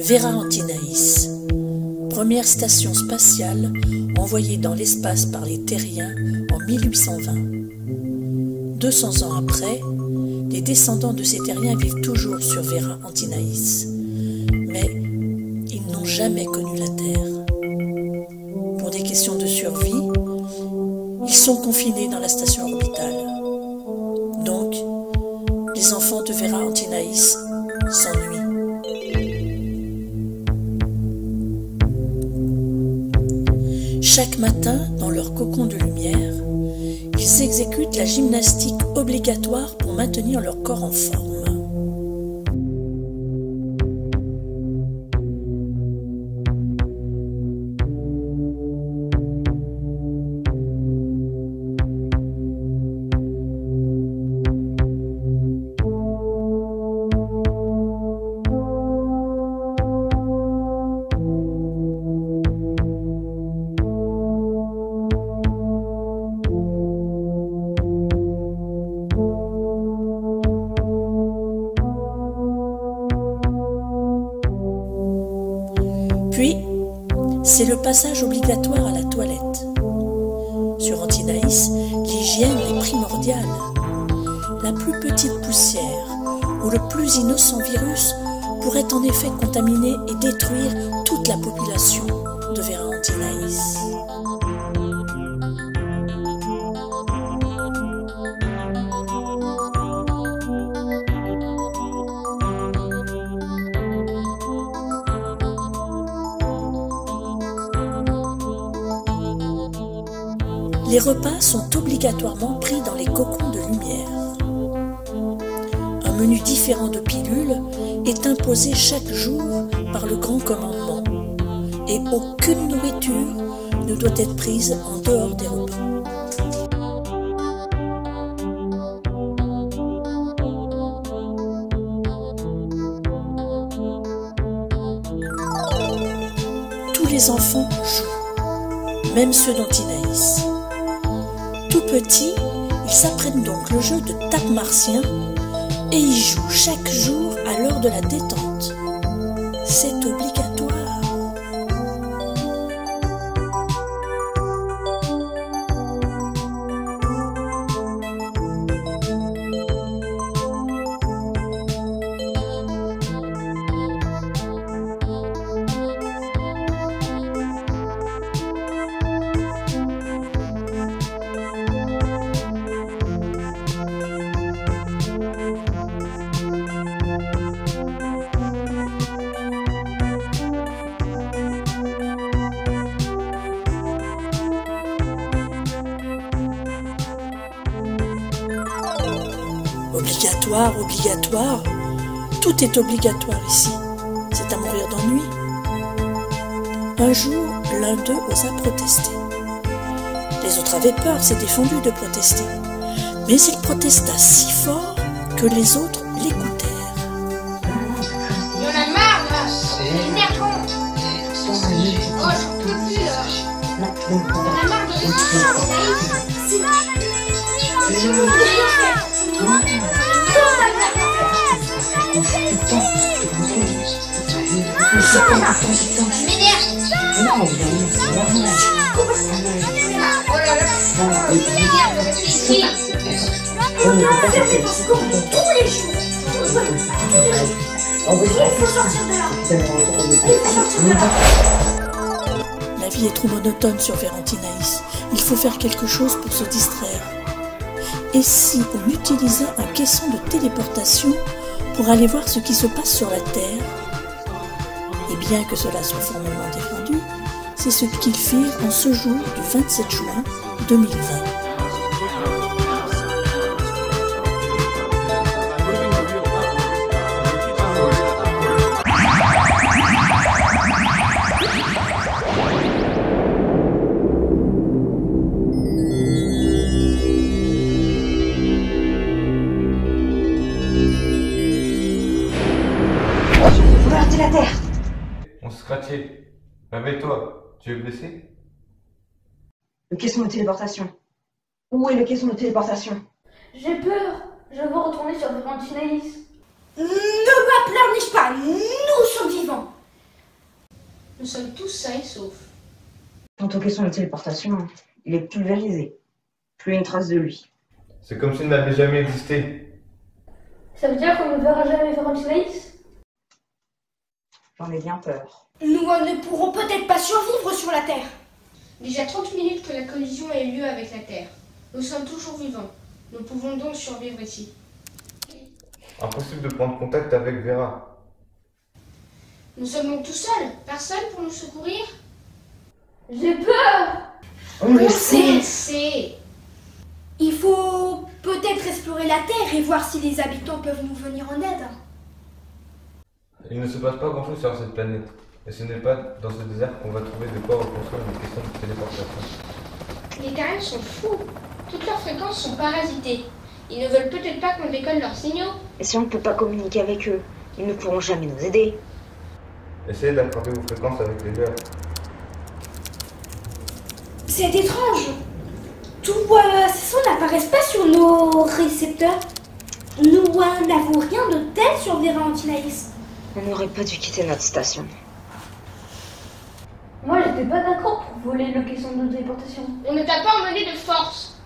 Vera Antinaïs, première station spatiale envoyée dans l'espace par les Terriens en 1820. 200 ans après, les descendants de ces Terriens vivent toujours sur Vera Antinaïs, mais ils n'ont jamais connu la Terre. Pour des questions de survie, ils sont confinés dans la station orbitale. Donc, les enfants de Vera Antinaïs s'ennuient. Chaque matin, dans leur cocon de lumière, ils exécutent la gymnastique obligatoire pour maintenir leur corps en forme. Puis, c'est le passage obligatoire à la toilette. Sur Antinaïs, l'hygiène est primordiale. La plus petite poussière ou le plus innocent virus pourrait en effet contaminer et détruire toute la population de Vera Antinaïs. Les repas sont obligatoirement pris dans les cocons de lumière. Un menu différent de pilules est imposé chaque jour par le grand commandement et aucune nourriture ne doit être prise en dehors des repas. Tous les enfants jouent, même ceux d'Antinaïs. Tout petits, ils s'apprennent donc le jeu de tape martien et y jouent chaque jour à l'heure de la détente. C'est obligatoire. Obligatoire, obligatoire, tout est obligatoire ici, c'est à mourir d'ennui. Un jour, l'un d'eux osa protester. Les autres avaient peur, s'est défendu de protester, mais il protesta si fort que les autres l'écoutèrent. Il y en a marre là, c'est énervant. Oh, j'en peux plus là. Il y en a marre de La vie est trop monotone sur Vera Antinaïs. Il faut faire quelque chose pour se distraire. Et si on utilisait un caisson de téléportation pour aller voir ce qui se passe sur la Terre? Et bien que cela soit formellement défendu, c'est ce qu'ils firent en ce jour du 27 juin 2020. La Terre. On se scratchait. Réveille-toi. Tu es blessé? Le caisson de téléportation. Où est le caisson de téléportation? J'ai peur. Je veux retourner sur Vera Antinaïs. Ne me pleurniche pas. Nous sommes vivants. Nous sommes tous sains et saufs. Quant aux questions de téléportation, il est pulvérisé. Plus une trace de lui. C'est comme s'il n'avait jamais existé. Ça veut dire qu'on ne verra jamais Valentinaïs? J'en ai bien peur. Nous ne pourrons peut-être pas survivre sur la Terre. Déjà 30 minutes que la collision a eu lieu avec la Terre. Nous sommes toujours vivants. Nous pouvons donc survivre ici. Impossible de prendre contact avec Vera. Nous sommes donc tout seuls. Personne pour nous secourir? J'ai peur! On le sait. C'est... Il faut peut-être explorer la Terre et voir si les habitants peuvent nous venir en aide. Il ne se passe pas grand-chose sur cette planète. Et ce n'est pas dans ce désert qu'on va trouver de quoi reconstruire une question de téléportation. Les Terriens sont fous. Toutes leurs fréquences sont parasitées. Ils ne veulent peut-être pas qu'on décolle leurs signaux. Et si on ne peut pas communiquer avec eux, ils ne pourront jamais nous aider. Essayez d'accorder vos fréquences avec les leurs. C'est étrange. Tous ces sons n'apparaissent pas sur nos récepteurs. Nous n'avons rien de tel sur Valentinaïs. On n'aurait pas dû quitter notre station. Moi, j'étais pas d'accord pour voler le caisson de téléportation. On ne t'a pas emmené de force.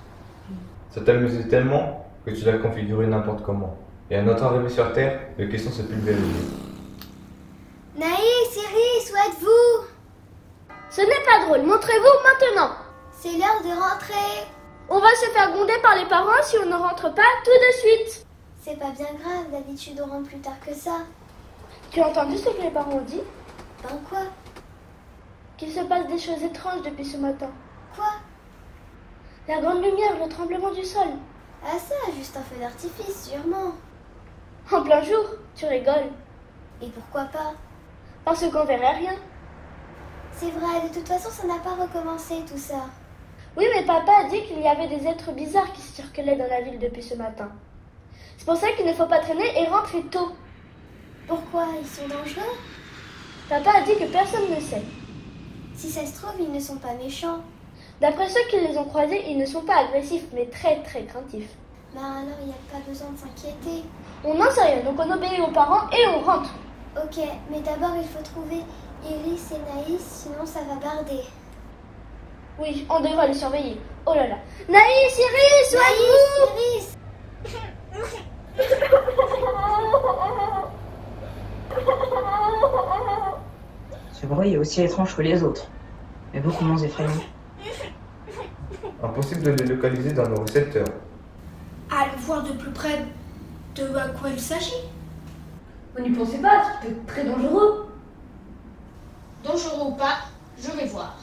Ça t'amusait tellement que tu l'as configuré n'importe comment. Et à notre arrivée sur Terre, le caisson s'est pulvérisé. Naïs, Iris, où êtes-vous? Ce n'est pas drôle, montrez-vous maintenant. C'est l'heure de rentrer. On va se faire gronder par les parents si on ne rentre pas tout de suite. C'est pas bien grave, d'habitude on rentre plus tard que ça. Tu as entendu ce que les parents ont dit? Ben quoi? Qu'il se passe des choses étranges depuis ce matin. Quoi? La grande lumière, le tremblement du sol. Ah ça, juste un feu d'artifice, sûrement. En plein jour, tu rigoles. Et pourquoi pas? Parce qu'on verrait rien. C'est vrai, de toute façon ça n'a pas recommencé tout ça. Oui, mais papa a dit qu'il y avait des êtres bizarres qui circulaient dans la ville depuis ce matin. C'est pour ça qu'il ne faut pas traîner et rentrer tôt. Pourquoi? Ils sont dangereux? Papa a dit que personne ne sait. Si ça se trouve, ils ne sont pas méchants. D'après ceux qui les ont croisés, ils ne sont pas agressifs, mais très très craintifs. Ben alors il n'y a pas besoin de s'inquiéter. On n'en sait rien, donc on obéit aux parents et on rentre. Ok, mais d'abord il faut trouver Iris et Naïs, sinon ça va barder. Oui, on devra les surveiller. Oh là là. Naïs, Iris, où êtes-vous? Naïs, Ce bruit est aussi étrange que les autres, mais beaucoup moins effrayant. Impossible de les localiser dans nos récepteurs. Allons voir de plus près de à quoi il s'agit. Vous n'y pensez pas, c'est peut-être très dangereux. Dangereux ou pas, je vais voir.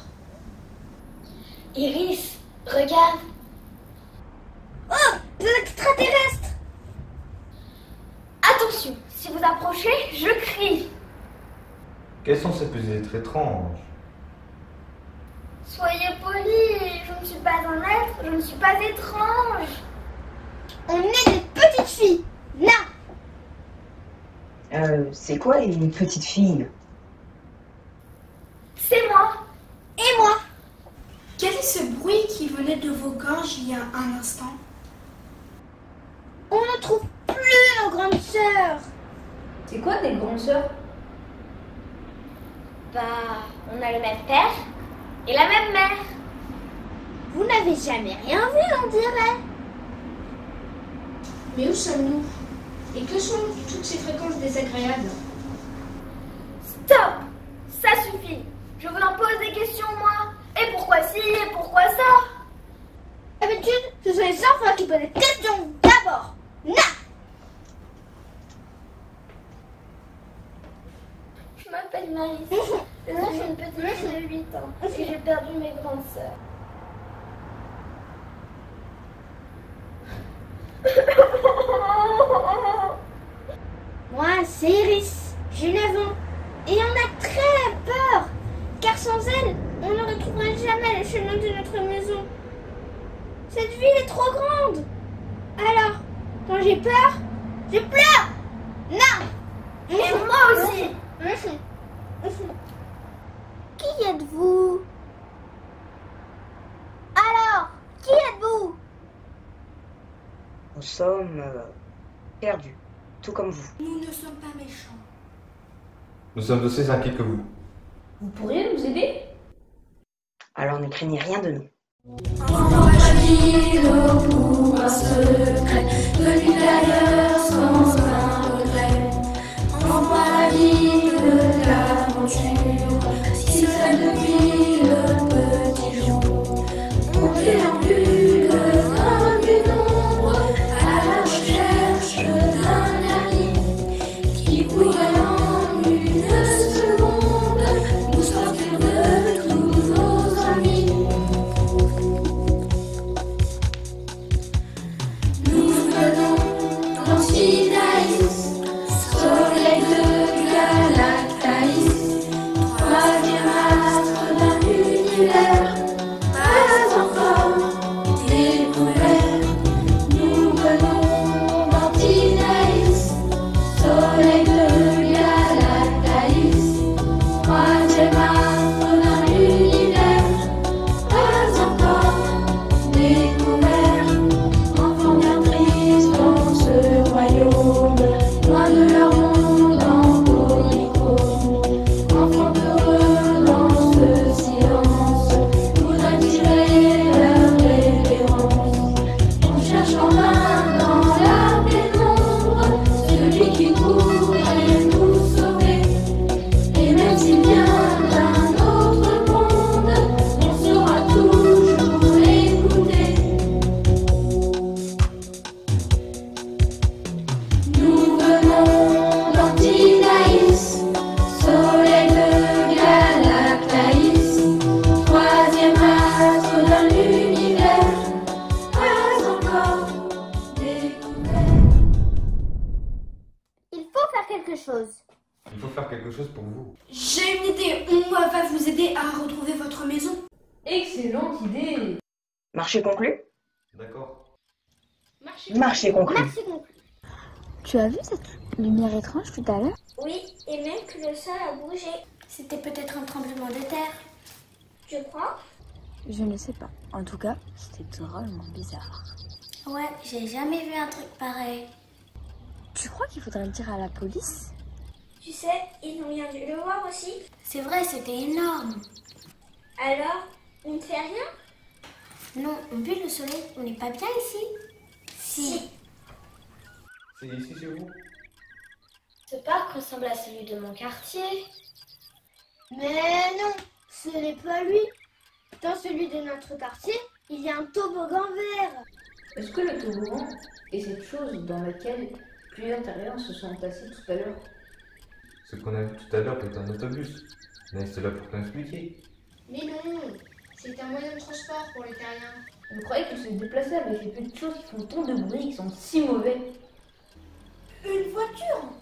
Iris, regarde. Oh, des extraterrestres! Attention, si vous approchez, je crie. Quels sont ces petits êtres étranges? Soyez polis, je ne suis pas un être, je ne suis pas étrange. On est des petites filles, là. C'est quoi une petite fille? C'est moi. Et moi. Quel est ce bruit qui venait de vos gorges il y a un instant? On ne trouve plus nos grandes sœurs. C'est quoi des grandes sœurs? Bah, on a le même père et la même mère. Vous n'avez jamais rien vu, on dirait. Mais où sommes-nous? Et que sont toutes ces fréquences désagréables? Stop. Ça suffit. Je vous en pose des questions, moi. Et pourquoi ci, et pourquoi ça? D'habitude, ce sont les enfants qui posent des questions d'abord. Non. Je m'appelle Marie. Je suis une petite fille de 8 ans. Et j'ai perdu mes grandes sœurs. Moi, c'est Iris. J'ai 9 ans. Et on a très peur. Car sans elle, on ne retrouverait jamais le chemin de notre maison. Cette ville est trop grande. Alors, quand j'ai peur, je pleure. Non. Et moi aussi. Qui êtes-vous? Alors, qui êtes-vous? Nous sommes perdus, tout comme vous. Nous ne sommes pas méchants. Nous sommes aussi inquiets que vous. Vous pourriez nous aider? Alors ne craignez rien de nous. Enfant fragile au pouvoir secret, venu d'ailleurs sans un regret. Enfant ravi de l'aventure, si seul depuis le petit jour, on déambule dans du nombre à la recherche d'un ami qui pourrait en une seconde nous sortir de tous nos amis. Nous venons dans Sinaïs, soleil de Galactaïs, troisième astre d'un univers, pas encore découvert. Nous venons dans Sinaïs, soleil de Galactaïs, troisième astre d'un univers, pas encore découvert. Enfants bien tristes dans ce royaume, loin de leur monde en polychrome. Enfants heureux dans ce silence, voudraient tirer leur révérence. On cherche en vain dans la pénombre celui qui pourrait nous sauver. Et même s'il vient d'un autre monde, on saura toujours l'écouter. Nous venons d'Antinaïs, soleil de Galactaïs, troisième astre d'un univers, pas encore découvert. Il faut faire quelque chose. Il faut faire quelque chose pour vous. J'ai une idée, on va vous aider à retrouver votre maison. Excellente idée! Marché conclu? D'accord. Marché conclu. Merci conclu. Tu as vu cette lumière étrange tout à l'heure? Oui, et même que le sol a bougé. C'était peut-être un tremblement de terre. Tu crois? Je ne sais pas. En tout cas, c'était drôlement bizarre. Ouais, j'ai jamais vu un truc pareil. Tu crois qu'il faudrait le dire à la police? Tu sais, ils n'ont rien dû le voir aussi. C'est vrai, c'était énorme. Alors, on ne fait rien? Non, on pue le soleil, on n'est pas bien ici. Si. C'est ici chez vous? Ce parc ressemble à celui de mon quartier. Mais non, ce n'est pas lui. Dans celui de notre quartier, il y a un toboggan vert. Est-ce que le toboggan est cette chose dans laquelle plusieurs terriens se sont assis tout à l'heure? Ce qu'on a vu tout à l'heure est un autobus. Mais c'est là pour t'expliquer. Mais non, c'est un moyen de transport pour les terriens. Je croyais qu'ils se déplaçaient avec ces petites choses qui font tant de bruit, qui sont si mauvais. Une voiture?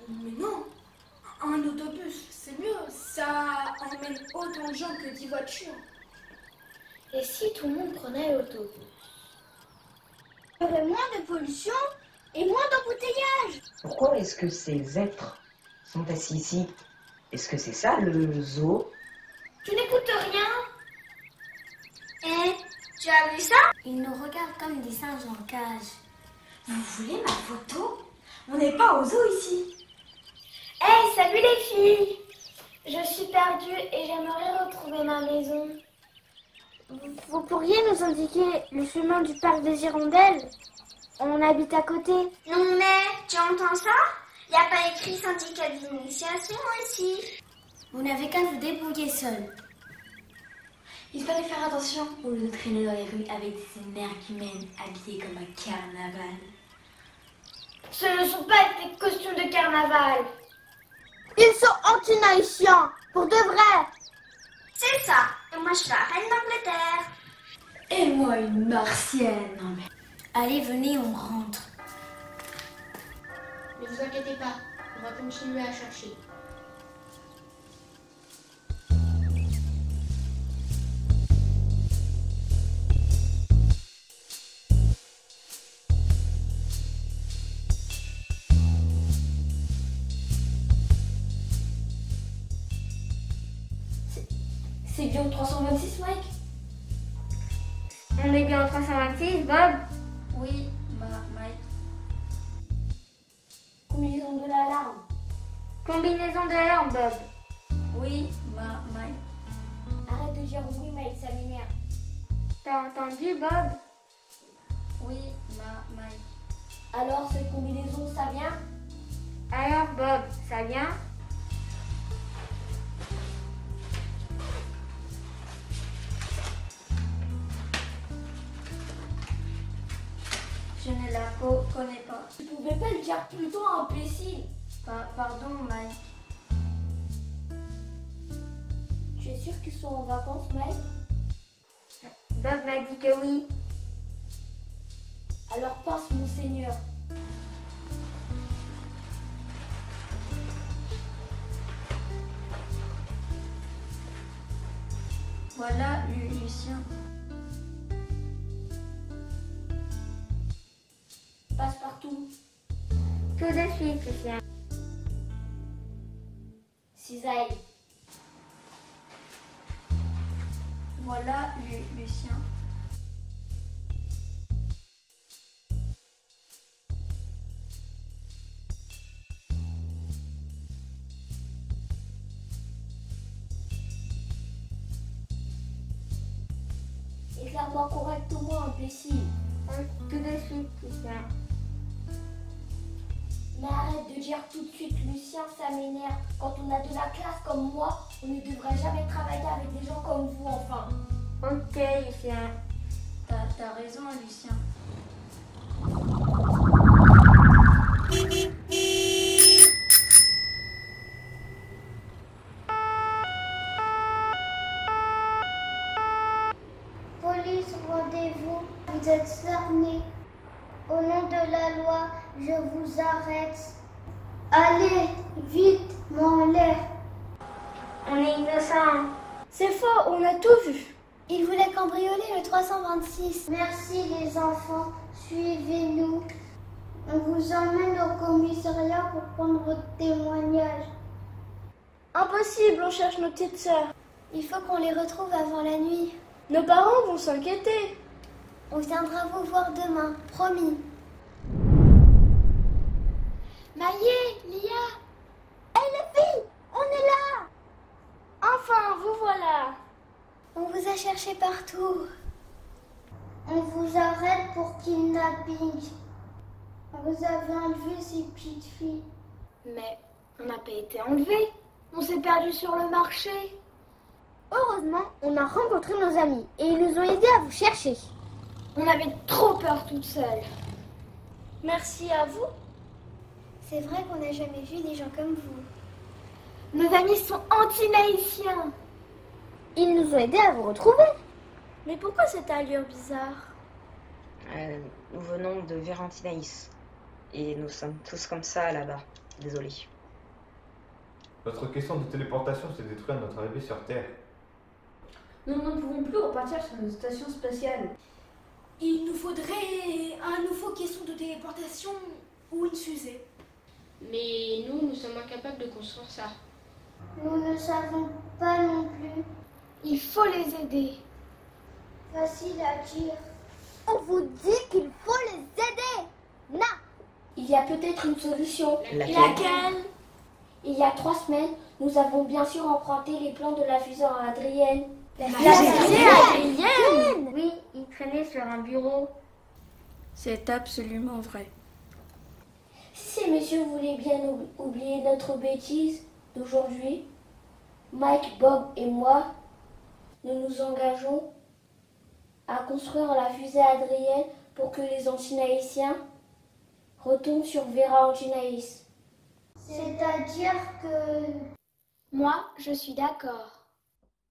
Mais non, un autobus, c'est mieux. Ça emmène autant de gens que 10 voitures. Et si tout le monde prenait l'autobus? Il y aurait moins de pollution et moins d'embouteillage. Pourquoi est-ce que ces êtres sont assis ici? Est-ce que c'est ça le zoo? Tu n'écoutes rien? Eh, tu as vu ça? Ils nous regardent comme des singes en cage. Vous voulez ma photo? On n'est pas au zoo ici. Hey, salut les filles! Je suis perdue et j'aimerais retrouver ma maison. Vous pourriez nous indiquer le chemin du parc des Hirondelles? On habite à côté. Non mais, tu entends ça? Il n'y a pas écrit syndicat d'initiation ici. Vous n'avez qu'à vous débrouiller seul. Il fallait faire attention au lieu de traîner dans les rues avec des énergumènes habillés comme un carnaval. Ce ne sont pas des costumes de carnaval. Ils sont anti-naïtiens, pour de vrai. C'est ça. Et moi je suis la reine d'Angleterre. Et moi une martienne. Non mais... Allez, venez, on rentre. Ne vous inquiétez pas, on va continuer à chercher. C'est bien au 326, Mike? On est bien au 326, Bob? Oui, Mike. Combinaison de l'alarme. Combinaison d'alarme, Bob. Oui, dire oui, Mike, ça m'énerve. T'as entendu, Bob? Oui, Mike. Alors, cette combinaison, ça vient? Alors, Bob, ça vient? Je ne la connais pas. Tu pouvais pas le dire plus tôt, imbécile. Pardon, Mike. Tu es sûr qu'ils sont en vacances, Mike? Bob m'a dit que oui. Alors passe, monseigneur. Voilà, Lucien. Passe partout. Tout de suite, Lucien. Cisaille. Voilà, Lucien. Éclaire-moi correctement, imbécile. Tout de suite, Lucien. Mais arrête de dire tout de suite, Lucien, ça m'énerve. Quand on a de la classe comme moi, on ne devrait jamais travailler avec des gens comme vous, enfin. Ok, Lucien. T'as raison, Lucien. Police, rendez-vous. Vous êtes cernés. Au nom de la loi, je vous arrête. Allez, vite, mon lait. On est innocents. C'est faux, on a tout vu. Il voulait cambrioler le 326. Merci les enfants, suivez-nous. On vous emmène au commissariat pour prendre votre témoignage. Impossible, on cherche nos petites sœurs. Il faut qu'on les retrouve avant la nuit. Nos parents vont s'inquiéter. On viendra vous voir demain, promis. Maïe, Lia. Hé les filles, on est là. Enfin, vous voilà. On vous a cherché partout. On vous arrête pour kidnapping. Vous avez enlevé ces petites filles. Mais on n'a pas été enlevés. On s'est perdu sur le marché. Heureusement, on a rencontré nos amis et ils nous ont aidés à vous chercher. On avait trop peur toute seule. Merci à vous. C'est vrai qu'on n'a jamais vu des gens comme vous. Nos amis sont anti-naïciens. Ils nous ont aidés à vous retrouver. Mais pourquoi cette allure bizarre? Nous venons de Verantinaïs. Et nous sommes tous comme ça là-bas. Désolé. Notre question de téléportation s'est détruite à notre arrivée sur Terre. Nous ne pouvons plus repartir sur notre station spatiale. Il nous faudrait un nouveau caisson de téléportation ou une fusée. Mais nous sommes incapables de construire ça. Nous ne savons pas non plus. Il faut les aider. Facile à dire. On vous dit qu'il faut les aider. Na. Il y a peut-être une solution. Laquelle? Il y a 3 semaines, nous avons bien sûr emprunté les plans de la fusée à Adrienne. La fusée Adrienne? Oui, il traînait sur un bureau. C'est absolument vrai. Si ces messieurs voulaient bien oublier notre bêtise d'aujourd'hui, Mike, Bob et moi, nous nous engageons à construire la fusée Adrienne pour que les antinaïciens retournent sur Vera Antinaïs. C'est-à-dire que... Moi, je suis d'accord.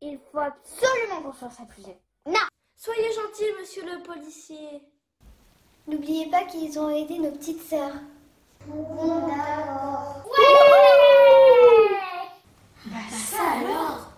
Il faut absolument qu'on soit sa fusée. Na. Soyez gentil, monsieur le policier. N'oubliez pas qu'ils ont aidé nos petites sœurs. Bon, d'accord. Bah ça alors.